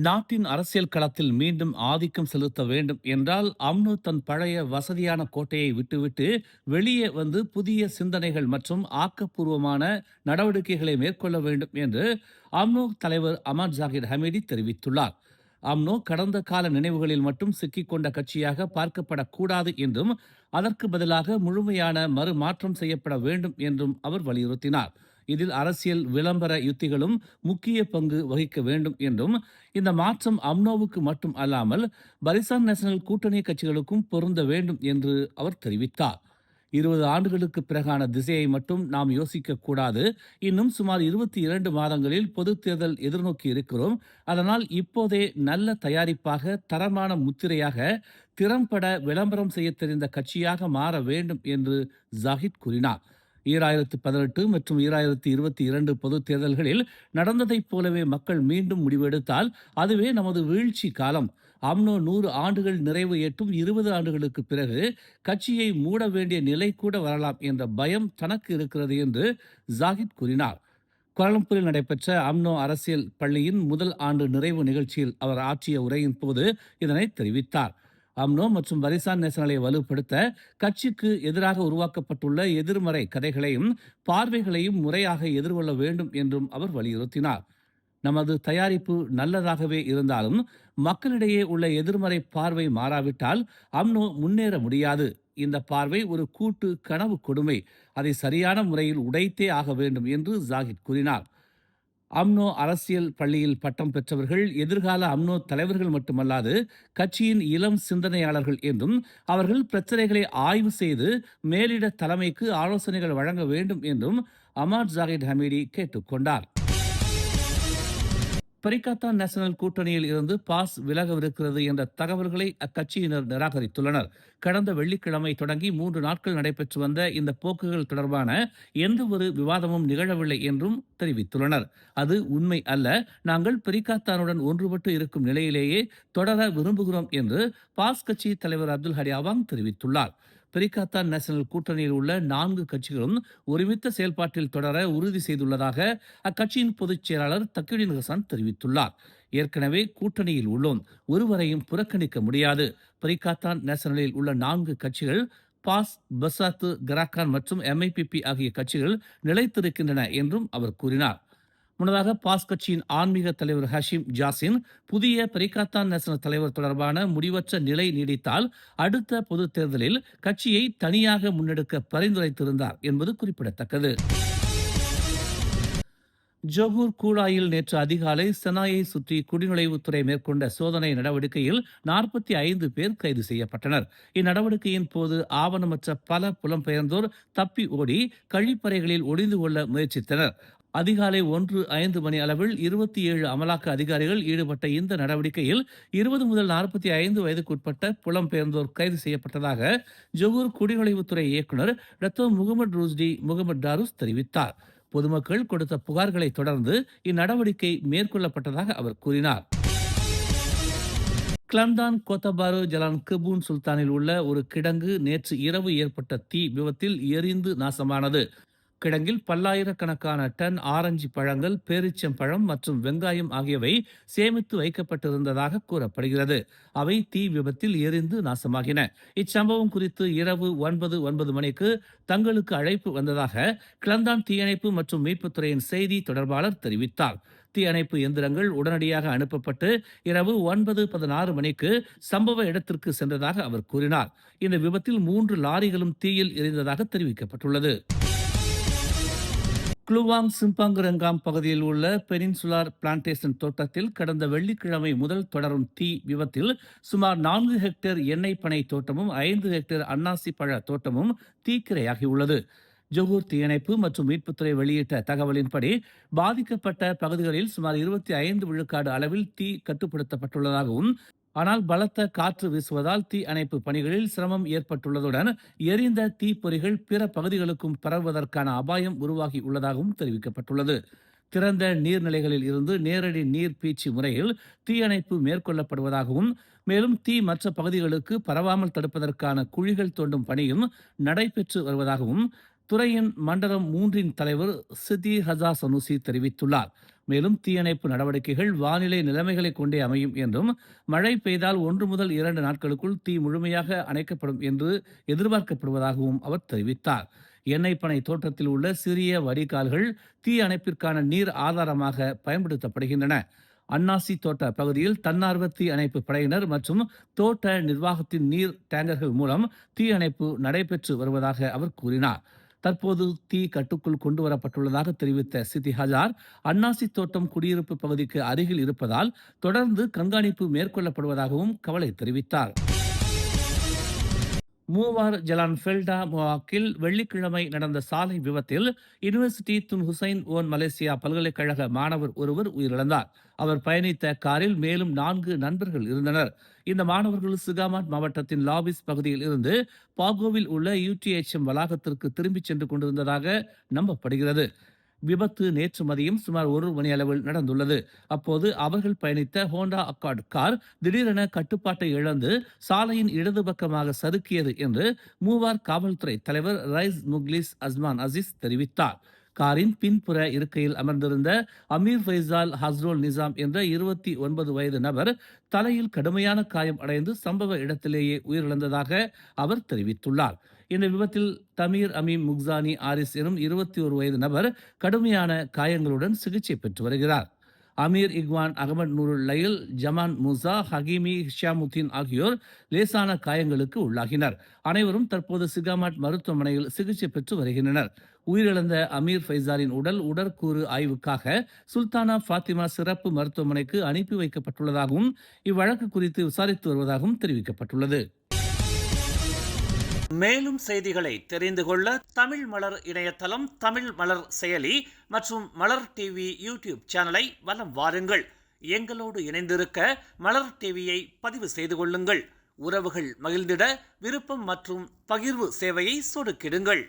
நாட்டின் அரசியல் களத்தில் மீண்டும் ஆதிக்கம் செலுத்த வேண்டும் என்றால் அம்னோ தன் பழைய வசதியான கோட்டையை விட்டுவிட்டு வெளியே வந்து புதிய சிந்தனைகள் மற்றும் ஆக்கப்பூர்வமான நடவடிக்கைகளை மேற்கொள்ள வேண்டும் என்று அம்னோ தலைவர் அமர் ஜாகிர் ஹமீடி தெரிவித்துள்ளார். அம்னோ கடந்த கால நினைவுகளில் மட்டும் சிக்கிக்கொண்ட கட்சியாக பார்க்கப்படக்கூடாது என்றும் அதற்கு பதிலாக முழுமையான மறுமாற்றம் செய்யப்பட வேண்டும் என்றும் அவர் வலியுறுத்தினார். இதில் அரசியல் விளம்பர யுத்திகளும் முக்கிய பங்கு வகிக்க வேண்டும் என்றும், இந்த மாற்றம் அம்னோவுக்கு மட்டும் அல்லாமல் பரிசான் நேஷனல் கூட்டணி கட்சிகளுக்கும் பொருந்த வேண்டும் என்று அவர் தெரிவித்தார். 20 ஆண்டுகளுக்கு பிறகான திசையை மட்டும் நாம் யோசிக்க கூடாது. இன்னும் சுமார் 22 மாதங்களில் பொது தேர்தல் எதிர்நோக்கி இருக்கிறோம். அதனால் இப்போதே நல்ல தயாரிப்பாக, தரமான முத்திரையாக, திறம்பட விளம்பரம் செய்ய தெரிந்த கட்சியாக மாற வேண்டும் என்று ஜாகித் கூறினார். 2018 மற்றும் 2022 பொதுத் தேர்தல்களில் நடந்ததைப் போலவே மக்கள் மீண்டும் முடிவெடுத்தால் அதுவே நமது வீழ்ச்சி காலம். அம்னோ 100 ஆண்டுகள் நிறைவு எட்டும் 20 ஆண்டுகளுக்கு பிறகு கட்சியை மூட வேண்டிய நிலை கூட வரலாம் என்ற பயம் தனக்கு இருக்கிறது என்று ஜாகித் கூறினார். கோலாலம்பூரில் நடைபெற்ற அம்னோ அரசியல் பள்ளியின் முதல் ஆண்டு நிறைவு நிகழ்ச்சியில் அவர் ஆற்றிய உரையின் போது இதனை தெரிவித்தார். அம்னோ மற்றும் பரிசான் நேஷனலை வலுப்படுத்த கட்சிக்கு எதிராக உருவாக்கப்பட்டுள்ள எதிர்மறை கதைகளையும் பார்வைகளையும் முறையாக எதிர்கொள்ள வேண்டும் என்றும் அவர் வலியுறுத்தினார். நமது தயாரிப்பு நல்லதாகவே இருந்தாலும் மக்களிடையே உள்ள எதிர்மறை பார்வை மாறாவிட்டால் அம்னோ முன்னேற முடியாது. இந்த பார்வை ஒரு கூட்டு கனவு கொடுமை. அதை சரியான முறையில் உடைத்தே ஆக வேண்டும் என்று ஜாகித் கூறினார். அம்னோ அரசியல் பள்ளியில் பட்டம் பெற்றவர்கள் எதிர்கால அம்னோ தலைவர்கள் மட்டுமல்லாது கட்சியின் இளம் சிந்தனையாளர்கள் என்றும், அவர்கள் பிரச்சனைகளை ஆய்வு செய்து மேலிட தலைமைக்கு ஆலோசனைகள் வழங்க வேண்டும் என்றும் அமர் ஜாகித் ஹமீடி கேட்டுக்கொண்டார். பரிகாத்தான் நேஷனல் கூட்டணியில் இருந்து பாஸ் விலகவிருக்கிறது என்ற தகவல்களை அக்கட்சியினர் நிராகரித்துள்ளனர். கடந்த வெள்ளிக்கிழமை தொடங்கி 3 நாட்கள் நடைபெற்று வந்த இந்த போக்குகள் தொடர்பான எந்த ஒரு விவாதமும் நிகழவில்லை என்றும் தெரிவித்துள்ளனர். அது உண்மை அல்ல. நாங்கள் பரிகாத்தானுடன் ஒன்றுபட்டு இருக்கும் நிலையிலேயே தொடர விரும்புகிறோம் என்று பாஸ் கட்சி தலைவர் அப்துல் ஹடி அவாங் தெரிவித்துள்ளார். பரிகாத்தான் நேஷனல் கூட்டணியில் உள்ள 4 கட்சிகளும் ஒருமித்த செயல்பாட்டில் தொடர உறுதி செய்துள்ளதாக அக்கட்சியின் பொதுச் செயலாளர் தக்கியுடின் ஹசன் தெரிவித்துள்ளார். ஏற்கனவே கூட்டணியில் உள்ளோம், ஒருவரையும் புறக்கணிக்க முடியாது. பரிகாத்தான் நேஷனலில் உள்ள 4 கட்சிகள் பாஸ், பசாத்து, கராக்கான் மற்றும் MIPP ஆகிய கட்சிகள் நிலைத்திருக்கின்றன என்றும் அவர் கூறினார். முன்னதாக பாஸ் கட்சியின் ஆன்மீக தலைவர் ஹஷிம் ஜாசின் புதிய பரிகாத்தான் நேஷனல் தலைவர் தொடர்பான முடிவற்ற நிலை நீடித்தால் அடுத்த பொது தேர்தலில் கட்சியை தனியாக முன்னெடுக்க பரிந்துரைத்திருந்தார் என்பது குறிப்பிடத்தக்கது. ஜொகூர் கூலாயில் நேற்று அதிகாலை செனாயை சுற்றி குடிநுழைவுத்துறை மேற்கொண்ட சோதனை நடவடிக்கையில் 45 பேர் கைது செய்யப்பட்டனர். இந்நடவடிக்கையின் போது ஆவணமற்ற பல புலம்பெயர்ந்தோர் தப்பி ஓடி கழிப்பறைகளில் ஒளிந்து கொள்ள முயற்சித்தனர். அதிகாலை 1:05 மணி அளவில் 27 அமலாக்க அதிகாரிகள் ஈடுபட்ட இந்த நடவடிக்கையில் 20 முதல் 45 வயதுக்குட்பட்ட புலம்பெயர்ந்தோர் கைது செய்யப்பட்டதாக ஜொகூர் குடிநுழைவுத்துறை இயக்குநர் டத்தோ முகமது ரூஸ்டி முகமது டாருஸ் தெரிவித்தார். பொதுமக்கள் கொடுத்த புகார்களை தொடர்ந்து இந்நடவடிக்கை மேற்கொள்ளப்பட்டதாக அவர் கூறினார். கிளம்தான் கோத்தபாரு ஜலான் கபூன் சுல்தானில் உள்ள ஒரு கிடங்கு நேற்று இரவு ஏற்பட்ட தீ விபத்தில் எரிந்து நாசமானது. கிடங்கில் பல்லாயிரக்கணக்கான டன் ஆரஞ்சு பழங்கள், பேரிச்சம்பழம் மற்றும் வெங்காயம் ஆகியவை சேமித்து வைக்கப்பட்டிருந்ததாக கூறப்படுகிறது. அவை தீ விபத்தில் எரிந்து நாசமாகின. இச்சம்பவம் குறித்து இரவு 9:09 மணிக்கு தங்களுக்கு அழைப்பு வந்ததாக கிளந்தான் தீயணைப்பு மற்றும் மீட்புத்துறையின் செய்தி தொடர்பாளர் தெரிவித்தார். தீயணைப்பு எந்திரங்கள் உடனடியாக அனுப்பப்பட்டு இரவு 9:16 மணிக்கு சம்பவ இடத்திற்கு சென்றதாக அவர் கூறினார். இந்த விபத்தில் 3 லாரிகளும் தீயில் எரிந்ததாக தெரிவிக்கப்பட்டுள்ளது. குளுவாங் சிம்பாங்குரங்காம் பகுதியில் உள்ள பெனின்சுலார் பிளான்டேஷன் தோட்டத்தில் கடந்த வெள்ளிக்கிழமை முதல் தொடரும் தீ விபத்தில் சுமார் 4 ஹெக்டேர் எண்ணெய் பனை தோட்டமும் 5 ஹெக்டேர் அன்னாசி பழ தோட்டமும் தீக்கிரையாகியுள்ளது. ஜொகூர் தீயணைப்பு மற்றும் மீட்புத்துறை வெளியிட்ட தகவலின்படி பாதிக்கப்பட்ட பகுதிகளில் சுமார் 25 விழுக்காடு அளவில் தீ கட்டுப்படுத்தப்பட்டுள்ளதாகவும், ஆனால் பலத்த காற்று வீசுவதால் தீ அணைப்பு பணிகளில் சிரமம் ஏற்பட்டுள்ளதுடன் எரிந்த தீப்பொறிகள் பிற பகுதிகளுக்கும் பரவுவதற்கான அபாயம் உருவாகி உள்ளதாகவும் தெரிவிக்கப்பட்டுள்ளது. திறந்த நீர்நிலைகளில் இருந்து நேரடி நீர் பீய்ச்சி முறையில் தீயணைப்பு மேற்கொள்ளப்படுவதாகவும், மேலும் தீ மற்ற பகுதிகளுக்கு பரவாமல் தடுப்பதற்கான குழிகள் தோண்டும் பணியும் நடைபெற்று வருவதாகவும் துறையின் மண்டலம் 3 தலைவர் சிதி ஹசா சனுசி தெரிவித்துள்ளார். மேலும் தீயணைப்பு நடவடிக்கைகள் வானிலை நிலைமைகளை கொண்டே அமையும் என்றும், மழை பெய்தால் 1 முதல் 2 நாட்களுக்குள் தீ முழுமையாக அணைக்கப்படும் என்று எதிர்பார்க்கப்படுவதாகவும் அவர் தெரிவித்தார். எண்ணெய் பனை தோட்டத்தில் உள்ள சிறிய வடிகால்கள் தீ அணைப்பிற்கான நீர் ஆதாரமாக பயன்படுத்தப்படுகின்றன. அன்னாசி தோட்ட பகுதியில் தன்னார்வ தீ அணைப்பு படையினர் மற்றும் தோட்ட நிர்வாகத்தின் நீர் டேங்கர்கள் மூலம் தீ அணைப்பு நடைபெற்று வருவதாக அவர் கூறினார். தற்போது தீ கட்டுக்குள் கொண்டு வரப்பட்டுள்ளதாக தெரிவித்த சித்தி ஹஜார், அன்னாசி தோட்டம் குடியிருப்பு பகுதிக்கு அருகில் இருப்பதால் தொடர்ந்து கண்காணிப்பு மேற்கொள்ளப்படுவதாகவும் கவலை தெரிவித்தார். மூவார் ஜலான் ஃபெல்டா மொவாக்கில் வெள்ளிக்கிழமை நடந்த சாலை விபத்தில் university Tun Hussein Onn Malaysia பல்கலைக்கழக மாணவர் ஒருவர் உயிரிழந்தார். அவர் பயணித்த காரில் மேலும் 4 நண்பர்கள் இருந்தனர். இந்த மாணவர்கள் சிகாமாட் மாவட்டத்தின் லாபிஸ் பகுதியில் இருந்து பாகோவில் உள்ள யூடிஎச்எம் வளாகத்திற்கு திரும்பிச் சென்று கொண்டிருந்ததாக நம்பப்படுகிறது. விபத்து நேற்று மதியம் சுமார் 1 மணி அளவில் நடந்துள்ளது. அப்போது அவர்கள் பயணித்த ஹோண்டா அக்கார்ட் கார் திடீரென கட்டுப்பாட்டை இழந்து சாலையின் இடது பக்கமாக சறுக்கியது என்று மூவார் காவல்துறை தலைவர் ரைஸ் முக்லிஸ் அஸ்மான் அசீஸ் தெரிவித்தார். காரின் பின்புற இருக்கையில் அமர்ந்திருந்த அமீர் ஃபைசால் ஹஸ்ரோல் நிசாம் என்ற 29 வயது நபர் தலையில் கடுமையான காயம் அடைந்து சம்பவ இடத்திலேயே உயிரிழந்ததாக அவர் தெரிவித்துள்ளார். இந்த விபத்தில் தமீர் அமீம் முக்சானி ஆரிஸ் எனும் 21 வயது நபர் கடுமையான காயங்களுடன் சிகிச்சை பெற்று வருகிறார். அமீர் இக்வான் அகமது நூருல் லயில், ஜமான் மூசா, ஹகீமி ஹிஷாமுத்தீன் ஆகியோர் லேசான காயங்களுக்கு உள்ளாகினர். அனைவரும் தற்போது சிகாமாட் மருத்துவமனையில் சிகிச்சை பெற்று வருகின்றனர். உயிரிழந்த அமீர் ஃபைசாலின் உடல் உடற்கூறு ஆய்வுக்காக சுல்தானா ஃபாத்திமா சிறப்பு மருத்துவமனைக்கு அனுப்பி வைக்கப்பட்டுள்ளதாகவும் இவ்வழக்கு குறித்து விசாரித்து வருவதாகவும் தெரிவிக்கப்பட்டுள்ளது. மேலும் செய்திகளை தெரிந்து கொள்ள தமிழ் மலர் இணையதளம், தமிழ் மலர் செயலி மற்றும் மலர் டிவி யூடியூப் சேனலை வலம் வாருங்கள். எங்களோடு இணைந்திருக்க மலர் டிவியை பதிவு செய்து கொள்ளுங்கள். உறவுகள் மகிழ்ந்திட விருப்பம் மற்றும் பகிர்வு சேவையை சொடுக்கிடுங்கள்.